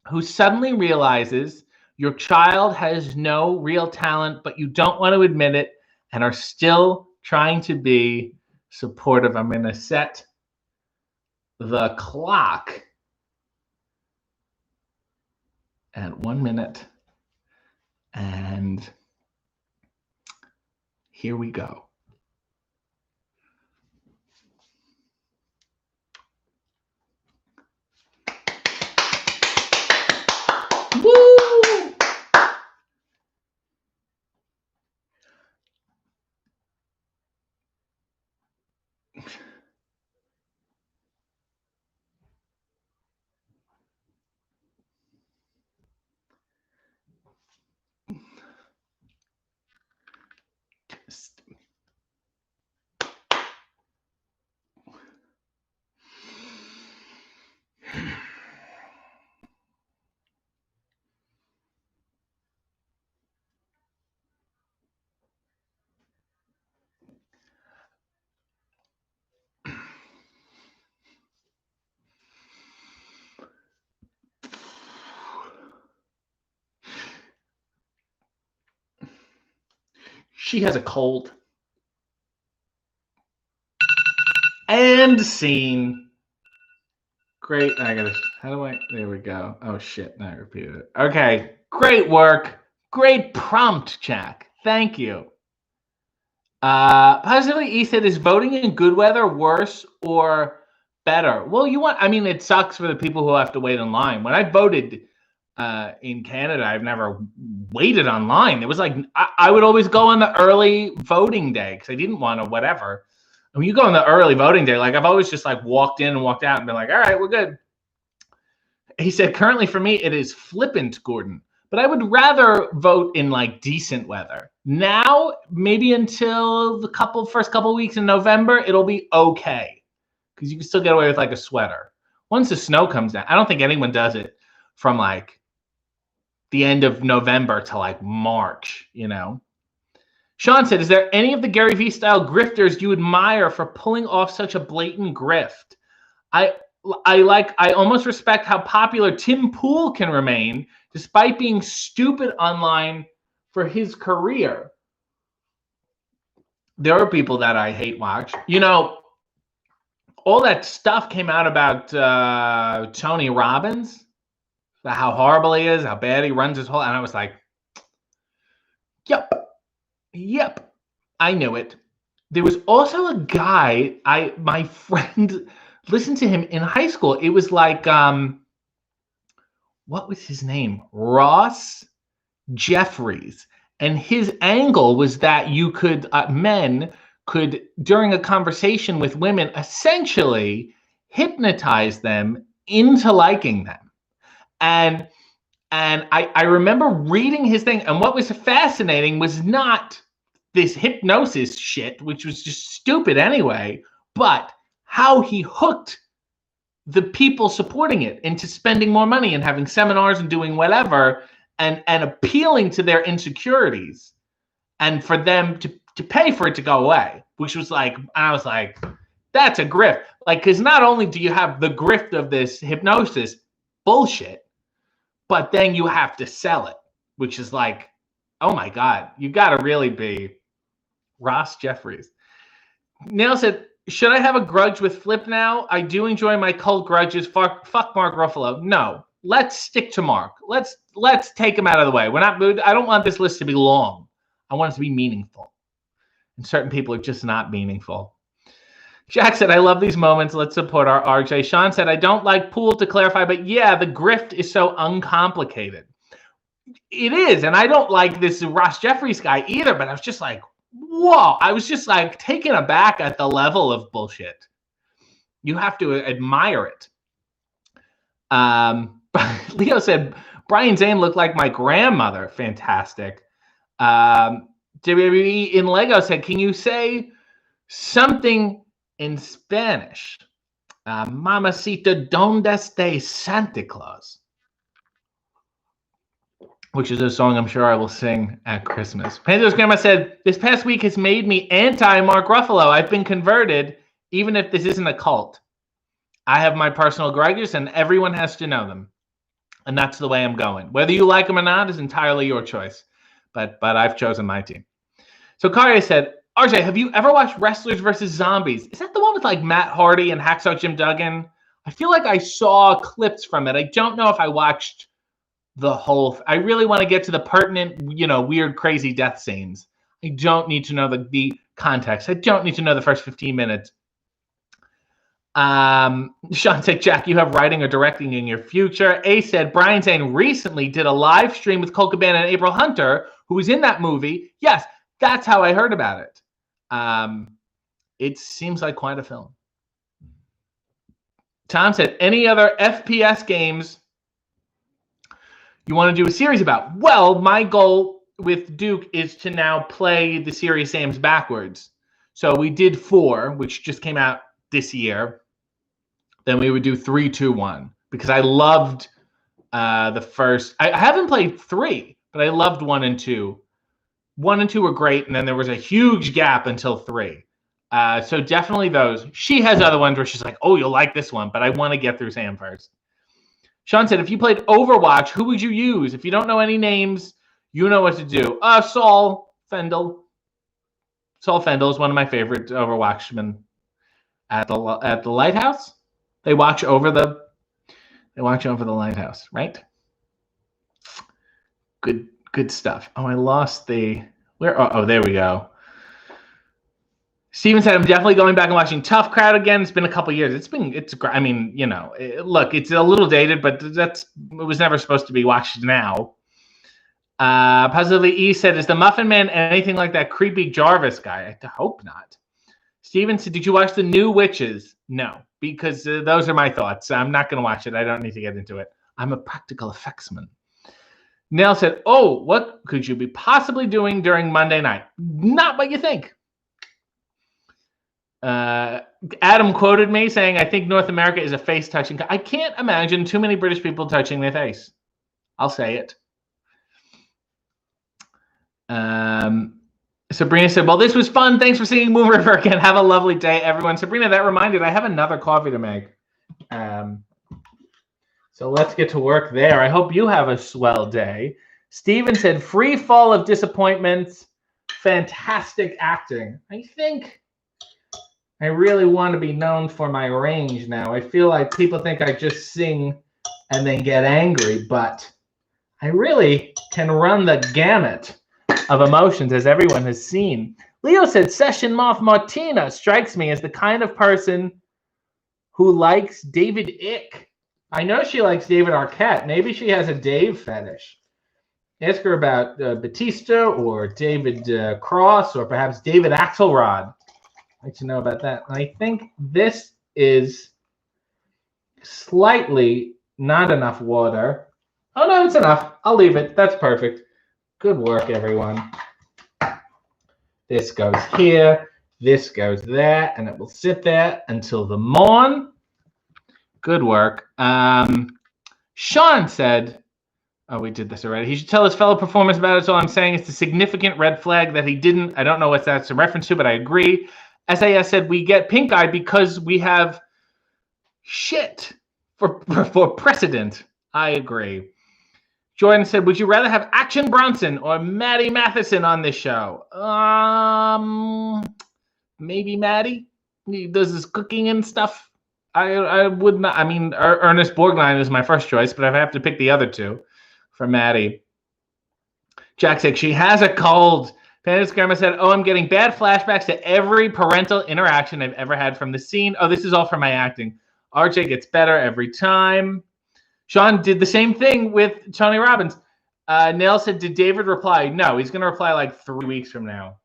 who suddenly realizes your child has no real talent, but you don't want to admit it and are still trying to be supportive. I'm going to set the clock at 1 minute. And here we go. Woo! She has a cold. And scene. Great. There we go. Oh, shit. I repeated it. Okay. Great work. Great prompt, Jack. Thank you. Positively E said, is voting in good weather worse or better? Well, it sucks for the people who have to wait in line. When I voted in Canada, I've never waited online. It was I would always go on the early voting day because I didn't want to whatever. And when you go on the early voting day, I've always just walked in and walked out and been all right, we're good. He said, currently for me, it is flippant, Gordon. But I would rather vote in decent weather, Now, maybe until the first couple weeks in November, it'll be okay because you can still get away with like a sweater. Once the snow comes down, I don't think anyone does it from like the end of November to like March, you know. Sean said, is there any of the Gary Vee style grifters you admire for pulling off such a blatant grift? I almost respect how popular Tim Pool can remain despite being stupid online for his career. There are people that I hate watch. You know, all that stuff came out about Tony Robbins, how horrible he is, how bad he runs his whole, and I was like, Yep, I knew it. There was also a guy, my friend listened to him in high school. It was like, what was his name? Ross Jeffries. And his angle was that you could, men could, during a conversation with women, essentially hypnotize them into liking them. And I remember reading his thing, and what was fascinating was not this hypnosis shit, which was just stupid anyway, but how he hooked the people supporting it into spending more money and having seminars and doing whatever and appealing to their insecurities and for them to pay for it to go away, which was like, I was like, that's a grift. Like, because not only do you have the grift of this hypnosis bullshit, but then you have to sell it, which is like, oh my God, you got to really be Ross Jeffries. Neil said, should I have a grudge with Flip now? I do enjoy my cult grudges. Fuck Mark Ruffalo. No, let's stick to Mark. Let's take him out of the way. We're not. I don't want this list to be long. I want it to be meaningful. And certain people are just not meaningful. Jack said, I love these moments. Let's support our RJ. Sean said, I don't like Pool to clarify, but yeah, the grift is so uncomplicated. It is. And I don't like this Ross Jeffries guy either, but I was just like, whoa. I was just like taken aback at the level of bullshit. You have to admire it. Leo said, Brian Zane looked like my grandmother. Fantastic. WWE in Lego said, can you say something in Spanish? Mamacita, ¿dónde está Santa Claus? Which is a song I'm sure I will sing at Christmas. Panzo's grandma said, this past week has made me anti-Mark Ruffalo. I've been converted, even if this isn't a cult. I have my personal grudges, and everyone has to know them. And that's the way I'm going. Whether you like them or not is entirely your choice. But I've chosen my team. So Karya said, RJ, have you ever watched Wrestlers vs. Zombies? Is that the one with like Matt Hardy and Hacksaw Jim Duggan? I feel like I saw clips from it. I don't know if I watched the whole. I really want to get to the pertinent, weird, crazy death scenes. I don't need to know the context. I don't need to know the first 15 minutes. Sean said, Jack, you have writing or directing in your future. A said, Brian Zane recently did a live stream with Colt Cabana and April Hunter, who was in that movie. Yes, that's how I heard about it. It seems like quite a film. Tom said, any other FPS games you want to do a series about? Well, my goal with Duke is to now play the Serious Sam's backwards. So we did 4, which just came out this year. Then we would do 3, 2, 1 because I loved the first. I haven't played 3, but I loved 1 and 2. 1 and 2 were great, and then there was a huge gap until 3. So definitely those. She has other ones where she's like, oh, you'll like this one, but I want to get through Sam first. Sean said, if you played Overwatch, who would you use? If you don't know any names, you know what to do. Saul Fendel. Saul Fendel is one of my favorite Overwatchmen at the lighthouse. They watch over the lighthouse, right? Good stuff. Oh, I lost where? Oh, there we go. Steven said, I'm definitely going back and watching Tough Crowd again. It's been a couple years. I mean, look, it's a little dated, but it was never supposed to be watched now. Positively E said, is the Muffin Man anything like that creepy Jarvis guy? I hope not. Steven said, did you watch The New Witches? No, because those are my thoughts. I'm not going to watch it. I don't need to get into it. I'm a practical effectsman. Nell said, oh, what could you be possibly doing during Monday night? Not what you think. Adam quoted me saying, I think North America is a face touching. I can't imagine too many British people touching their face. I'll say it. Sabrina said, well, this was fun. Thanks for singing Moon River again. Have a lovely day, everyone. Sabrina, that reminded, I have another coffee to make. So let's get to work there. I hope you have a swell day. Steven said, free fall of disappointments. Fantastic acting. I think I really want to be known for my range now. I feel like people think I just sing and then get angry, but I really can run the gamut of emotions, as everyone has seen. Leo said, Session Moth Martina strikes me as the kind of person who likes David Icke. I know she likes David Arquette. Maybe she has a Dave fetish. Ask her about Batista or David Cross or perhaps David Axelrod. I'd like to know about that. And I think this is slightly not enough water. Oh, no, it's enough. I'll leave it. That's perfect. Good work, everyone. This goes here. This goes there. And it will sit there until the morn. Good work. Sean said, oh, we did this already. He should tell his fellow performers about it. So I'm saying it's a significant red flag that he didn't. I don't know what that's a reference to, but I agree. SAS said we get pink eye because we have shit for precedent. I agree. Jordan said, would you rather have Action Bronson or Maddie Matheson on this show? Maybe Maddie. He does his cooking and stuff. I would not. I mean, Ernest Borgnine is my first choice, but I have to pick the other two for Maddie. Jack said, she has a cold. Panda's grandma said, oh, I'm getting bad flashbacks to every parental interaction I've ever had from the scene. Oh, this is all from my acting. RJ gets better every time. Sean did the same thing with Tony Robbins. Nail said, did David reply? No, he's going to reply like 3 weeks from now.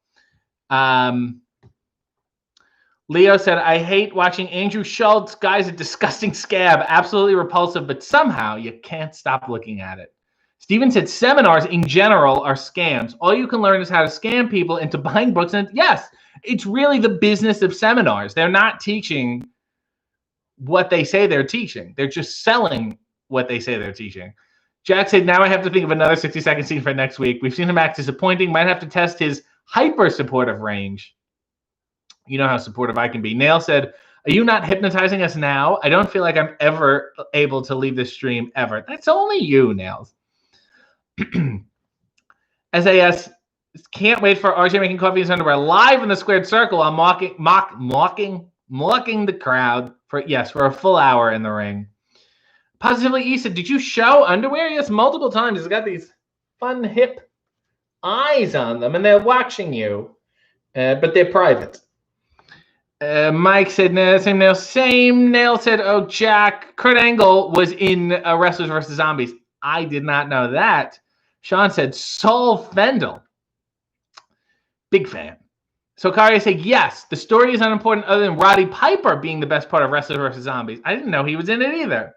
Leo said, I hate watching Andrew Schultz. Guy's a disgusting scab. Absolutely repulsive, but somehow you can't stop looking at it. Steven said, seminars in general are scams. All you can learn is how to scam people into buying books. And yes, it's really the business of seminars. They're not teaching what they say they're teaching. They're just selling what they say they're teaching. Jack said, now I have to think of another 60-second scene for next week. We've seen him act disappointing. Might have to test his hyper-supportive range. You know how supportive I can be. Nail said, are you not hypnotizing us now? I don't feel like I'm ever able to leave this stream ever. That's only you, Nails. SAS can't wait for RJ making coffee in his underwear live in the squared circle. I'm mocking the crowd for a full hour in the ring. Positively E said, did you show underwear? Yes, multiple times. It's got these fun hip eyes on them, and they're watching you, but they're private. Mike said, no, same nail. Same nail said, oh, Jack, Kurt Angle was in Wrestlers vs. Zombies. I did not know that. Sean said, Saul Fendel. Big fan. So Kari said, yes, the story is unimportant other than Roddy Piper being the best part of Wrestlers vs. Zombies. I didn't know he was in it either.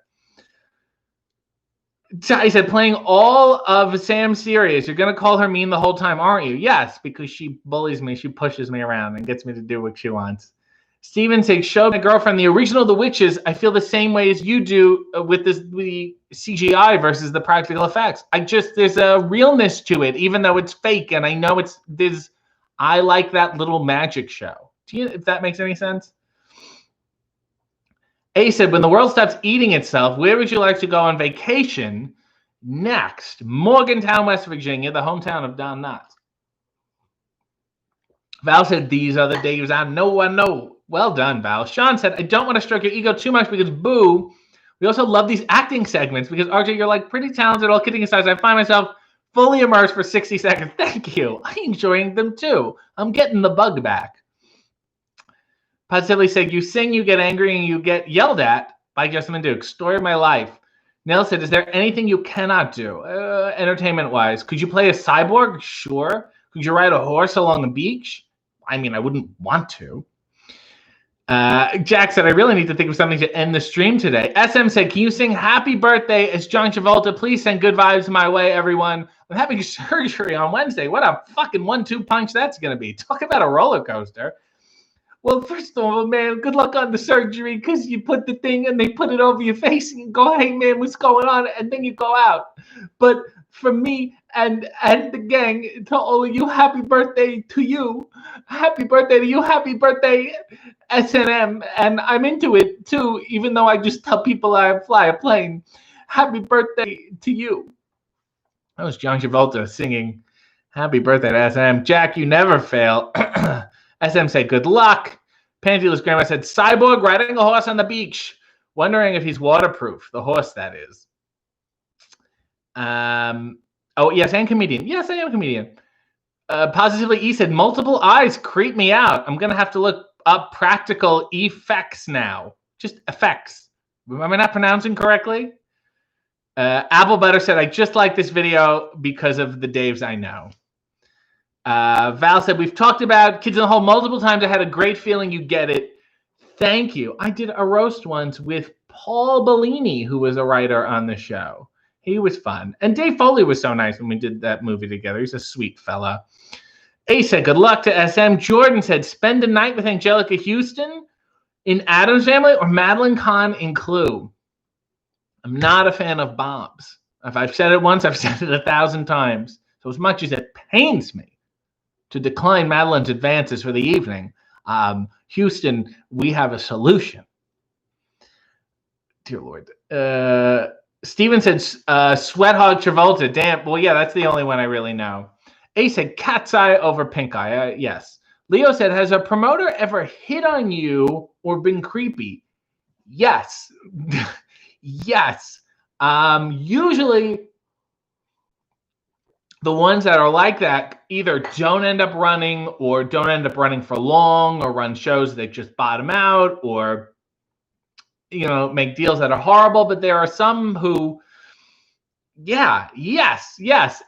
I said, playing all of Sam's series, you're going to call her mean the whole time, aren't you? Yes, because she bullies me. She pushes me around and gets me to do what she wants. Steven says, show my girlfriend the original The Witches. I feel the same way as you do with the CGI versus the practical effects. There's a realness to it, even though it's fake. And I know I like that little magic show. If that makes any sense? A said, when the world stops eating itself, where would you like to go on vacation next? Morgantown, West Virginia, the hometown of Don Knotts. Val said, these are the days I know. Well done, Val. Sean said, I don't want to stroke your ego too much because, boo, we also love these acting segments because, RJ, you're like pretty talented. All kidding aside, I find myself fully immersed for 60 seconds. Thank you. I'm enjoying them too. I'm getting the bug back. Positively said, you sing, you get angry, and you get yelled at by Jessamine Duke. Story of my life. Nell said, is there anything you cannot do, entertainment-wise? Could you play a cyborg? Sure. Could you ride a horse along the beach? I mean, I wouldn't want to. Jack said, I really need to think of something to end the stream today. SM said, can you sing happy birthday as John Travolta? Please send good vibes my way, everyone. I'm having surgery on Wednesday. What a fucking 1-2 punch that's going to be. Talk about a roller coaster. Well, first of all, man, good luck on the surgery because you put the thing and they put it over your face and you go, hey, man, what's going on? And then you go out. But for me and the gang, to all of you, happy birthday to you. Happy birthday to you. Happy birthday, S&M. And I'm into it, too, even though I just tell people I fly a plane. Happy birthday to you. That was John Travolta singing happy birthday to S&M. Jack, you never fail. SM said, good luck. Pantyless Grandma said, Cyborg riding a horse on the beach. Wondering if he's waterproof. The horse, that is. Oh, yes, and comedian. Yes, I am a comedian. Positively E said, multiple eyes creep me out. I'm going to have to look up practical effects now. Just effects. Am I not pronouncing correctly? Apple Butter said, I just like this video because of the Daves I know. Val said, we've talked about Kids in the Hole multiple times. I had a great feeling you get it. Thank you. I did a roast once with Paul Bellini, who was a writer on the show. He was fun. And Dave Foley was so nice when we did that movie together. He's a sweet fella. A said, good luck to SM. Jordan said, spend a night with Angelica Houston in Addams Family or Madeline Kahn in Clue. I'm not a fan of Bob's. If I've said it once, I've said it 1,000 times. So as much as it pains me to decline Madeline's advances for the evening, Houston, we have a solution. Dear Lord. Steven said, Sweat Hog Travolta. Damn. Well, yeah, that's the only one I really know. A said, cat's eye over pink eye. Yes. Leo said, has a promoter ever hit on you or been creepy? Yes. Yes. Usually the ones that are like that either don't end up running or don't end up running for long or run shows that just bottom out or, you know, make deals that are horrible. But there are some who, yeah, yes.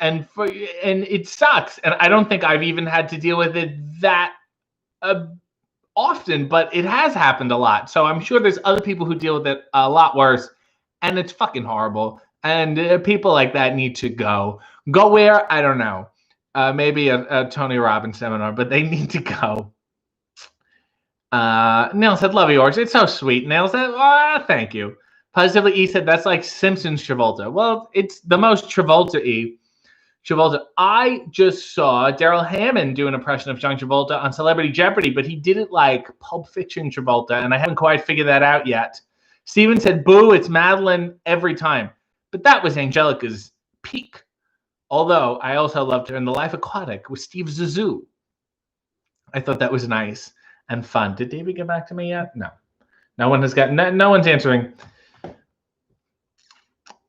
And it sucks. And I don't think I've even had to deal with it that often, but it has happened a lot. So I'm sure there's other people who deal with it a lot worse. And it's fucking horrible. And people like that need to go. Go where? I don't know. Maybe a Tony Robbins seminar, but they need to go. Neil said, love yours. It's so sweet. Neil said, thank you. Positively E said, that's like Simpsons Travolta. Well, it's the most Travolta-y. Travolta. I just saw Daryl Hammond do an impression of John Travolta on Celebrity Jeopardy, but he did it like Pulp Fiction Travolta, and I haven't quite figured that out yet. Steven said, boo, it's Madeline every time. But that was Angelica's peak. Although I also loved her in The Life Aquatic with Steve Zissou. I thought that was nice and fun. Did David get back to me yet? No. No one has got, no one's answering.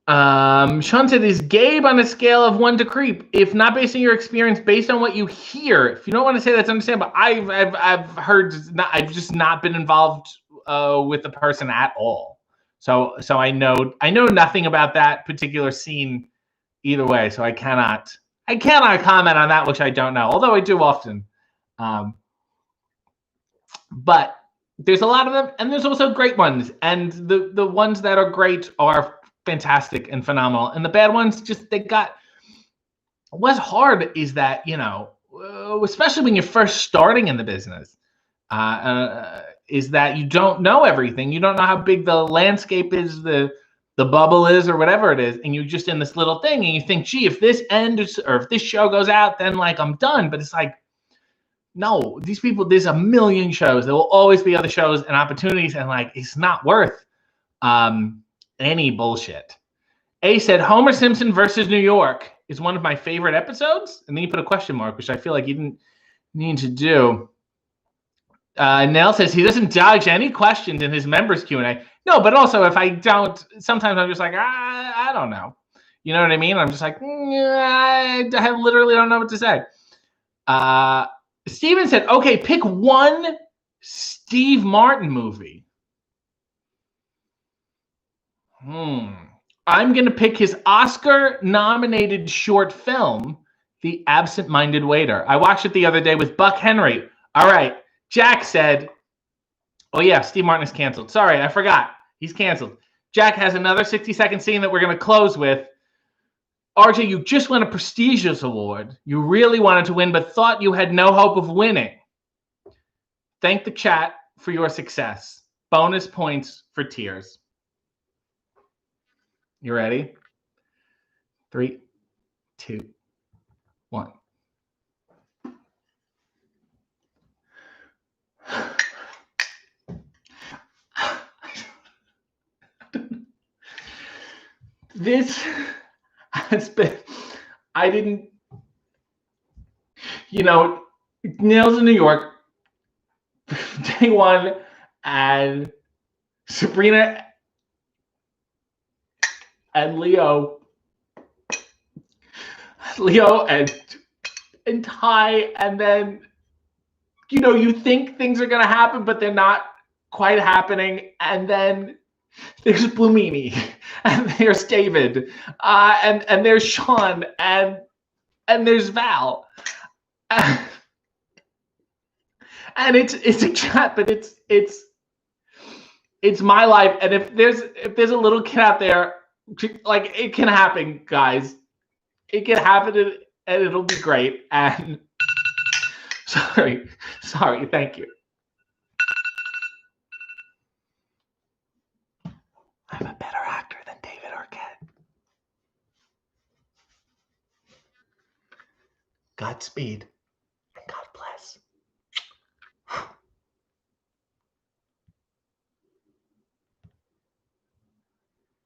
Sean said, is Gabe on a scale of 1 to creep? If not based on your experience, based on what you hear. If you don't want to say that's understandable. I've heard, I've just not been involved with the person at all. So I know nothing about that particular scene either way. So I cannot comment on that which I don't know, although I do often. But there's a lot of them, and there's also great ones, and the ones that are great are fantastic and phenomenal, and the bad ones just what's hard is that, you know, especially when you're first starting in the business, is that you don't know everything. You don't know how big the landscape is, the bubble is, or whatever it is, and you're just in this little thing, and you think, gee, if this ends or if this show goes out, then like I'm done. But it's like, no, these people, there's a million shows. There will always be other shows and opportunities, and like it's not worth any bullshit. A said, Homer Simpson versus New York is one of my favorite episodes, and then you put a question mark, which I feel like you didn't need to do. Nell says he doesn't dodge any questions in his members Q&A. No, but also if I don't, sometimes I'm just like, I don't know. You know what I mean? I'm just like, I literally don't know what to say. Steven said, okay, pick one Steve Martin movie. I'm going to pick his Oscar-nominated short film, The Absent-Minded Waiter. I watched it the other day with Buck Henry. All right. Jack said, Oh, yeah, Steve Martin is canceled. Sorry, I forgot. He's canceled. Jack has another 60-second scene that we're going to close with. RJ, you just won a prestigious award. You really wanted to win, but thought you had no hope of winning. Thank the chat for your success. Bonus points for tears. You ready? 3, 2, 1. This has been, I didn't, Nails in New York, day one, and Sabrina and Leo and Ty, and then, you think things are going to happen, but they're not quite happening, and then there's Blumini, and there's David, and there's Sean, and there's Val, and it's a chat, but it's my life, and if there's a little kid out there, like, it can happen, guys. It can happen, and it'll be great. And sorry, thank you. I'm a better actor than David Arquette. Godspeed.